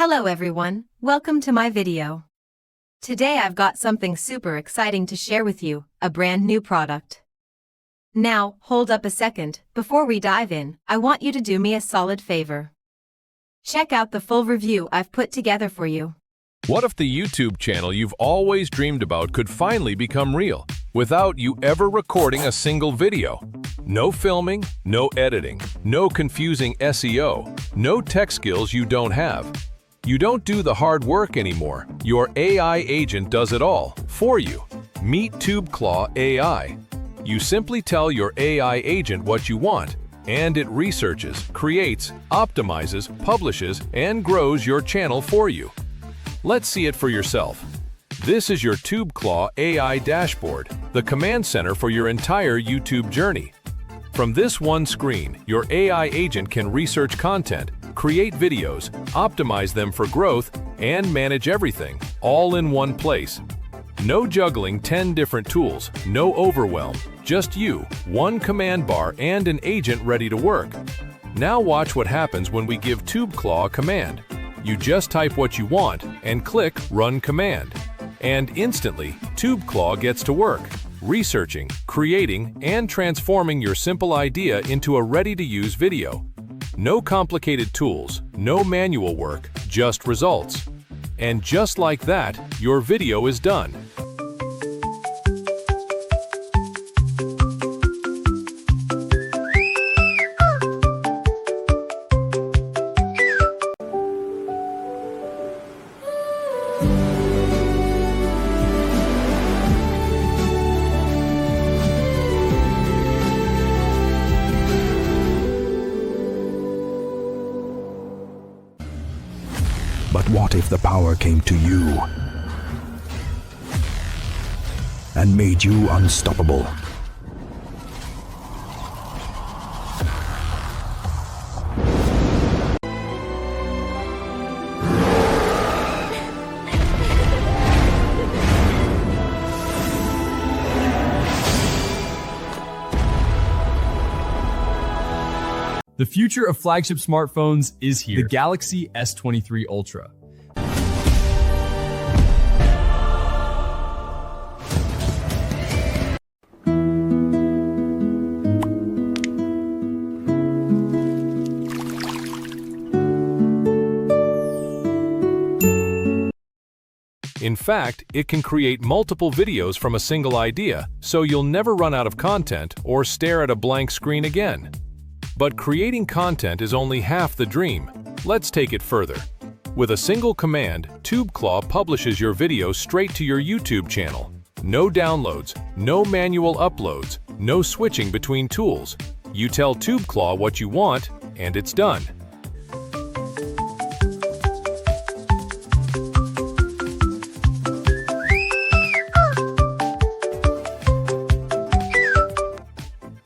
Hello everyone, welcome to my video. Today I've got something super exciting to share with you, a brand new product. Now, hold up a second, before we dive in, I want you to do me a solid favor. Check out the full review I've put together for you. What if the YouTube channel you've always dreamed about could finally become real, without you ever recording a single video? No filming, no editing, no confusing SEO, no tech skills you don't have. You don't do the hard work anymore. Your AI agent does it all, for you. Meet TubeClaw AI. You simply tell your AI agent what you want, and it researches, creates, optimizes, publishes, and grows your channel for you. Let's see it for yourself. This is your TubeClaw AI dashboard, the command center for your entire YouTube journey. From this one screen, your AI agent can research content, create videos, optimize them for growth, and manage everything, all in one place. No juggling 10 different tools, no overwhelm, just you, one command bar, and an agent ready to work. Now watch what happens when we give TubeClaw a command. You just type what you want and click Run Command. And instantly, TubeClaw gets to work, researching, creating, and transforming your simple idea into a ready-to-use video. No complicated tools, no manual work, just results. And just like that, your video is done. But what if the power came to you and made you unstoppable? The future of flagship smartphones is here. The Galaxy S23 Ultra. In fact, it can create multiple videos from a single idea, so you'll never run out of content or stare at a blank screen again. But creating content is only half the dream. Let's take it further. With a single command, TubeClaw publishes your video straight to your YouTube channel. No downloads, no manual uploads, no switching between tools. You tell TubeClaw what you want, and it's done.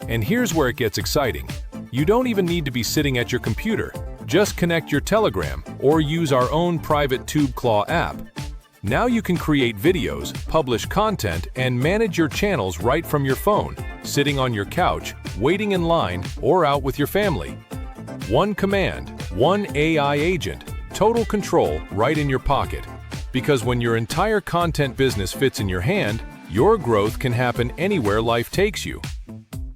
And here's where it gets exciting. You don't even need to be sitting at your computer. Just connect your Telegram or use our own private TubeClaw app. Now you can create videos, publish content, and manage your channels right from your phone, sitting on your couch, waiting in line, or out with your family. One command, one AI agent, total control right in your pocket. Because when your entire content business fits in your hand, your growth can happen anywhere life takes you.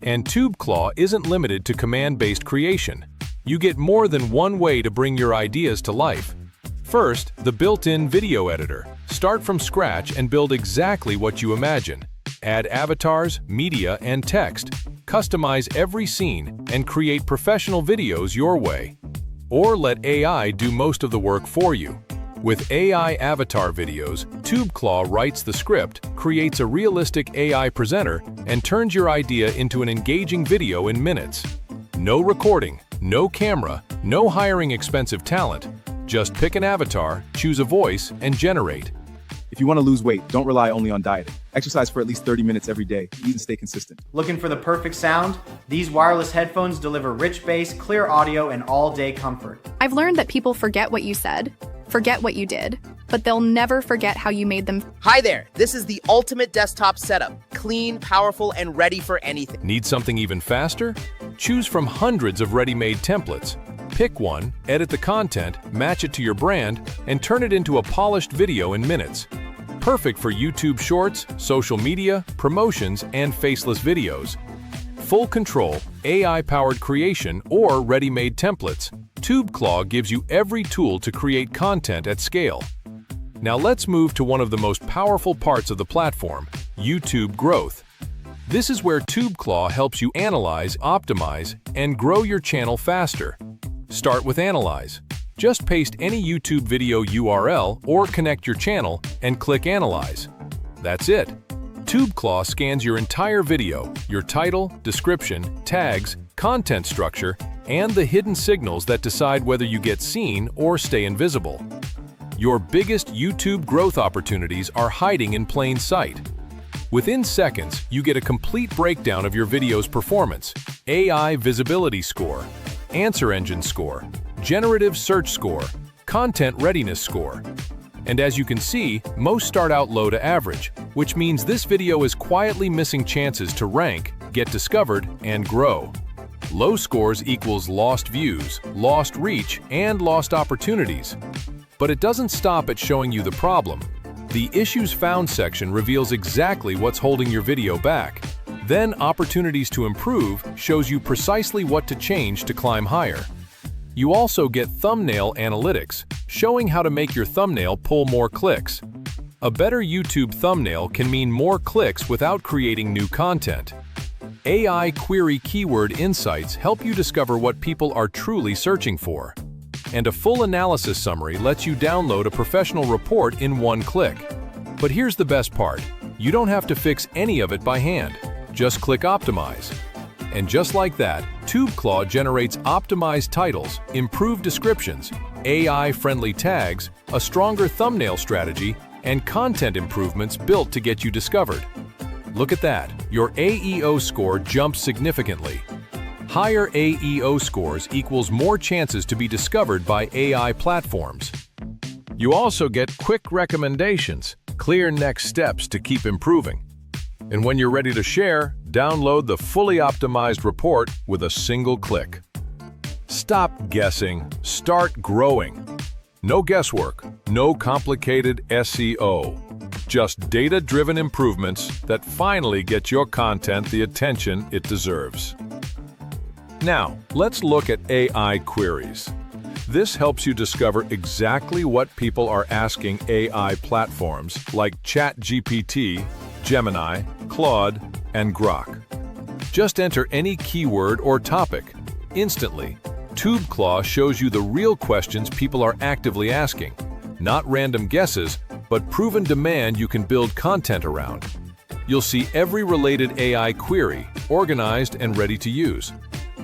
And TubeClaw isn't limited to command-based creation. You get more than one way to bring your ideas to life. First, the built-in video editor. Start from scratch and build exactly what you imagine. Add avatars, media, and text. Customize every scene and create professional videos your way. Or let AI do most of the work for you. With AI avatar videos, TubeClaw writes the script, creates a realistic AI presenter, and turns your idea into an engaging video in minutes. No recording, no camera, no hiring expensive talent. Just pick an avatar, choose a voice, and generate. If you want to lose weight, don't rely only on dieting. Exercise for at least 30 minutes every day. Eat and stay consistent. Looking for the perfect sound? These wireless headphones deliver rich bass, clear audio, and all-day comfort. I've learned that people forget what you said, forget what you did, but they'll never forget how you made them. Hi there, this is the ultimate desktop setup. Clean, powerful, and ready for anything. Need something even faster? Choose from hundreds of ready-made templates. Pick one, edit the content, match it to your brand, and turn it into a polished video in minutes. Perfect for YouTube Shorts, social media, promotions, and faceless videos. Full control, AI-powered creation, or ready-made templates, TubeClaw gives you every tool to create content at scale. Now let's move to one of the most powerful parts of the platform, YouTube growth. This is where TubeClaw helps you analyze, optimize, and grow your channel faster. Start with Analyze. Just paste any YouTube video URL or connect your channel and click Analyze. That's it. TubeClaw scans your entire video, your title, description, tags, content structure, and the hidden signals that decide whether you get seen or stay invisible. Your biggest YouTube growth opportunities are hiding in plain sight. Within seconds, you get a complete breakdown of your video's performance, AI visibility score, answer engine score, generative search score, content readiness score. And as you can see, most start out low to average, which means this video is quietly missing chances to rank, get discovered, and grow. Low scores equals lost views, lost reach, and lost opportunities. But it doesn't stop at showing you the problem. The Issues Found section reveals exactly what's holding your video back. Then Opportunities to Improve shows you precisely what to change to climb higher. You also get Thumbnail Analytics, showing how to make your thumbnail pull more clicks. A better YouTube thumbnail can mean more clicks without creating new content. AI Query Keyword Insights help you discover what people are truly searching for. And a full analysis summary lets you download a professional report in one click. But here's the best part. You don't have to fix any of it by hand. Just click Optimize. And just like that, TubeClaw generates optimized titles, improved descriptions, AI-friendly tags, a stronger thumbnail strategy, and content improvements built to get you discovered. Look at that, your AEO score jumps significantly. Higher AEO scores equals more chances to be discovered by AI platforms. You also get quick recommendations, clear next steps to keep improving. And when you're ready to share, download the fully optimized report with a single click. Stop guessing, start growing. No guesswork, no complicated SEO. Just data-driven improvements that finally get your content the attention it deserves. Now, let's look at AI queries. This helps you discover exactly what people are asking AI platforms like ChatGPT, Gemini, Claude, and Grok. Just enter any keyword or topic. Instantly, TubeClaw shows you the real questions people are actively asking. Not random guesses, but proven demand you can build content around. You'll see every related AI query, organized and ready to use.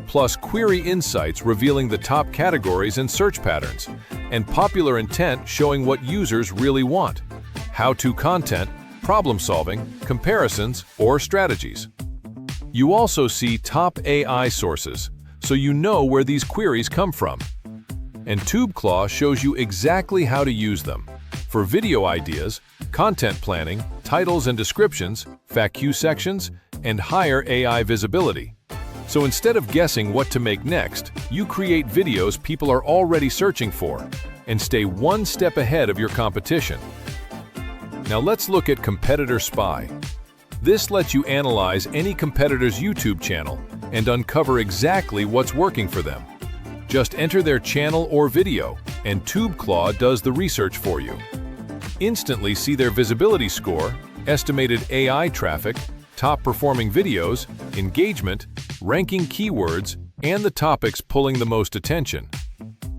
Plus query insights revealing the top categories and search patterns, and popular intent showing what users really want. How-to content, problem-solving, comparisons, or strategies. You also see top AI sources, so you know where these queries come from. And TubeClaw shows you exactly how to use them. For video ideas, content planning, titles and descriptions, FAQ sections, and higher AI visibility. So instead of guessing what to make next, you create videos people are already searching for and stay one step ahead of your competition. Now let's look at Competitor Spy. This lets you analyze any competitor's YouTube channel and uncover exactly what's working for them. Just enter their channel or video, and TubeClaw does the research for you. Instantly see their visibility score, estimated AI traffic, top-performing videos, engagement, ranking keywords, and the topics pulling the most attention.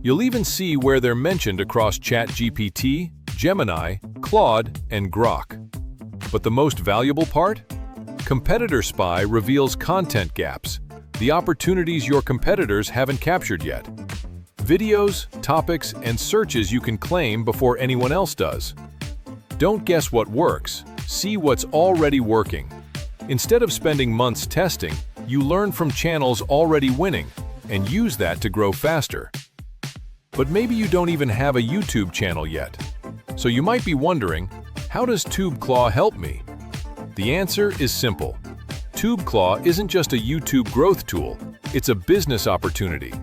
You'll even see where they're mentioned across ChatGPT, Gemini, Claude, and Grok. But the most valuable part? Competitor Spy reveals content gaps, the opportunities your competitors haven't captured yet. Videos, topics, and searches you can claim before anyone else does. Don't guess what works, see what's already working. Instead of spending months testing, you learn from channels already winning and use that to grow faster. But maybe you don't even have a YouTube channel yet. So you might be wondering, how does TubeClaw help me? The answer is simple. TubeClaw isn't just a YouTube growth tool, it's a business opportunity.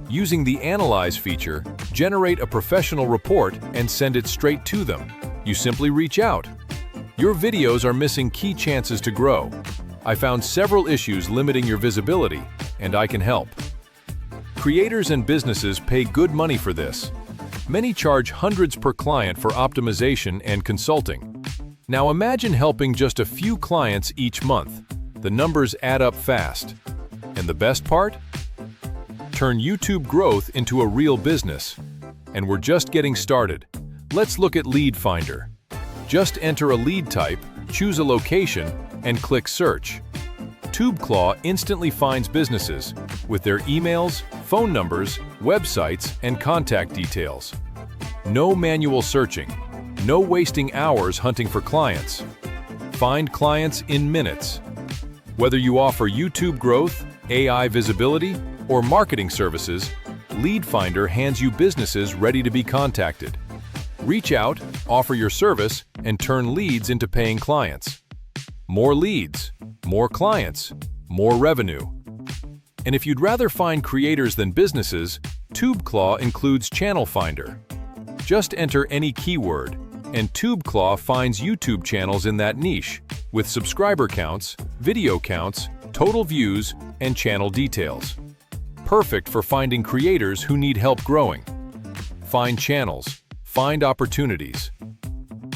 Using the Analyze feature, generate a professional report and send it straight to them. You simply reach out. Your videos are missing key chances to grow. I found several issues limiting your visibility, and I can help. Creators and businesses pay good money for this. Many charge hundreds per client for optimization and consulting. Now imagine helping just a few clients each month. The numbers add up fast. And the best part? Turn YouTube growth into a real business. And we're just getting started. Let's look at Lead Finder. Just enter a lead type, choose a location, and click Search. TubeClaw instantly finds businesses with their emails, phone numbers, websites, and contact details. No manual searching, no wasting hours hunting for clients. Find clients in minutes. Whether you offer YouTube growth, AI visibility, or marketing services, Lead Finder hands you businesses ready to be contacted. Reach out, offer your service, and turn leads into paying clients. More leads, more clients, more revenue. And if you'd rather find creators than businesses, TubeClaw includes Channel Finder. Just enter any keyword, and TubeClaw finds YouTube channels in that niche, with subscriber counts, video counts, total views, and channel details. Perfect for finding creators who need help growing. Find channels. Find opportunities.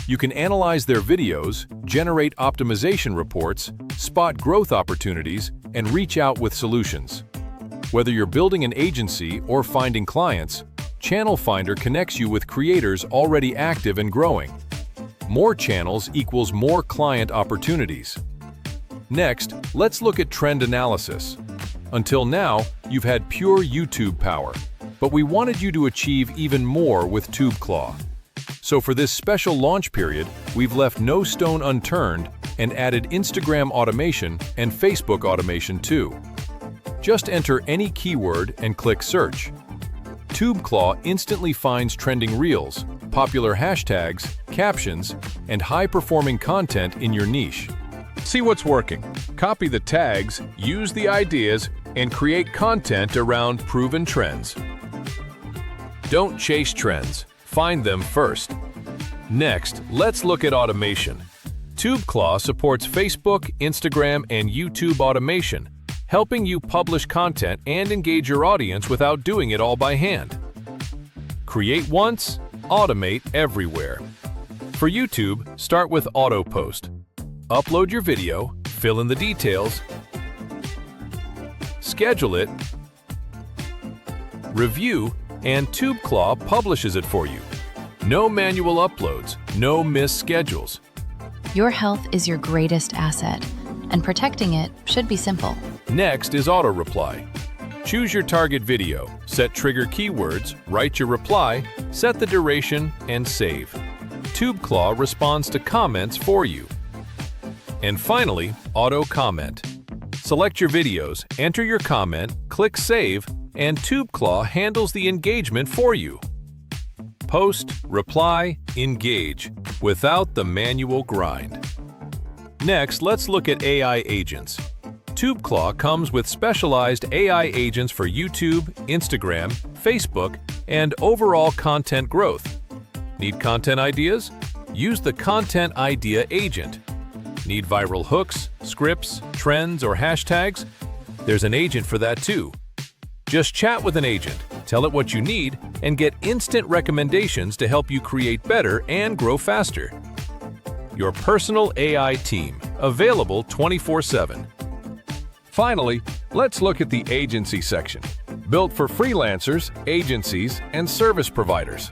You can analyze their videos, generate optimization reports, spot growth opportunities, and reach out with solutions. Whether you're building an agency or finding clients, Channel Finder connects you with creators already active and growing. More channels equals more client opportunities. Next, let's look at trend analysis. Until now, you've had pure YouTube power. But we wanted you to achieve even more with TubeClaw. So for this special launch period, we've left no stone unturned and added Instagram automation and Facebook automation too. Just enter any keyword and click Search. TubeClaw instantly finds trending reels, popular hashtags, captions, and high-performing content in your niche. See what's working. Copy the tags, use the ideas, and create content around proven trends. Don't chase trends, find them first. Next, let's look at automation. TubeClaw supports Facebook, Instagram, and YouTube automation, helping you publish content and engage your audience without doing it all by hand. Create once, automate everywhere. For YouTube, start with Auto Post. Upload your video, fill in the details, schedule it, review, and TubeClaw publishes it for you. No manual uploads, no missed schedules. Your health is your greatest asset, and protecting it should be simple. Next is Auto Reply. Choose your target video, set trigger keywords, write your reply, set the duration, and save. TubeClaw responds to comments for you. And finally, Auto Comment. Select your videos, enter your comment, click Save, and TubeClaw handles the engagement for you. Post, reply, engage, without the manual grind. Next, let's look at AI agents. TubeClaw comes with specialized AI agents for YouTube, Instagram, Facebook, and overall content growth. Need content ideas? Use the Content Idea Agent. Need viral hooks, scripts, trends, or hashtags? There's an agent for that too. Just chat with an agent, tell it what you need, and get instant recommendations to help you create better and grow faster. Your personal AI team, available 24/7. Finally, let's look at the agency section, built for freelancers, agencies, and service providers.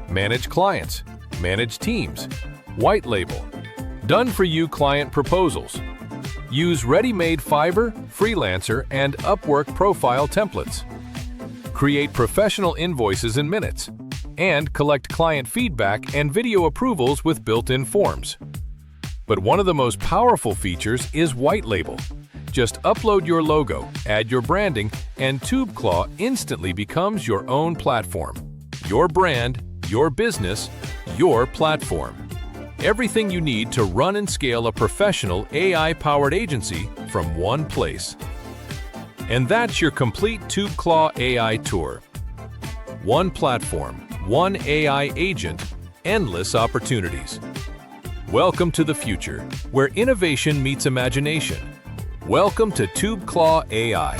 Manage clients, manage teams, white label, done-for-you client proposals. Use ready-made Fiverr, Freelancer, and Upwork profile templates. Create professional invoices in minutes, and collect client feedback and video approvals with built-in forms. But one of the most powerful features is white label. Just upload your logo, add your branding, and TubeClaw instantly becomes your own platform. Your brand, your business, your platform. Everything you need to run and scale a professional AI-powered agency from one place. And that's your complete TubeClaw AI tour. One platform, one AI agent, endless opportunities. Welcome to the future, where innovation meets imagination. Welcome to TubeClaw AI.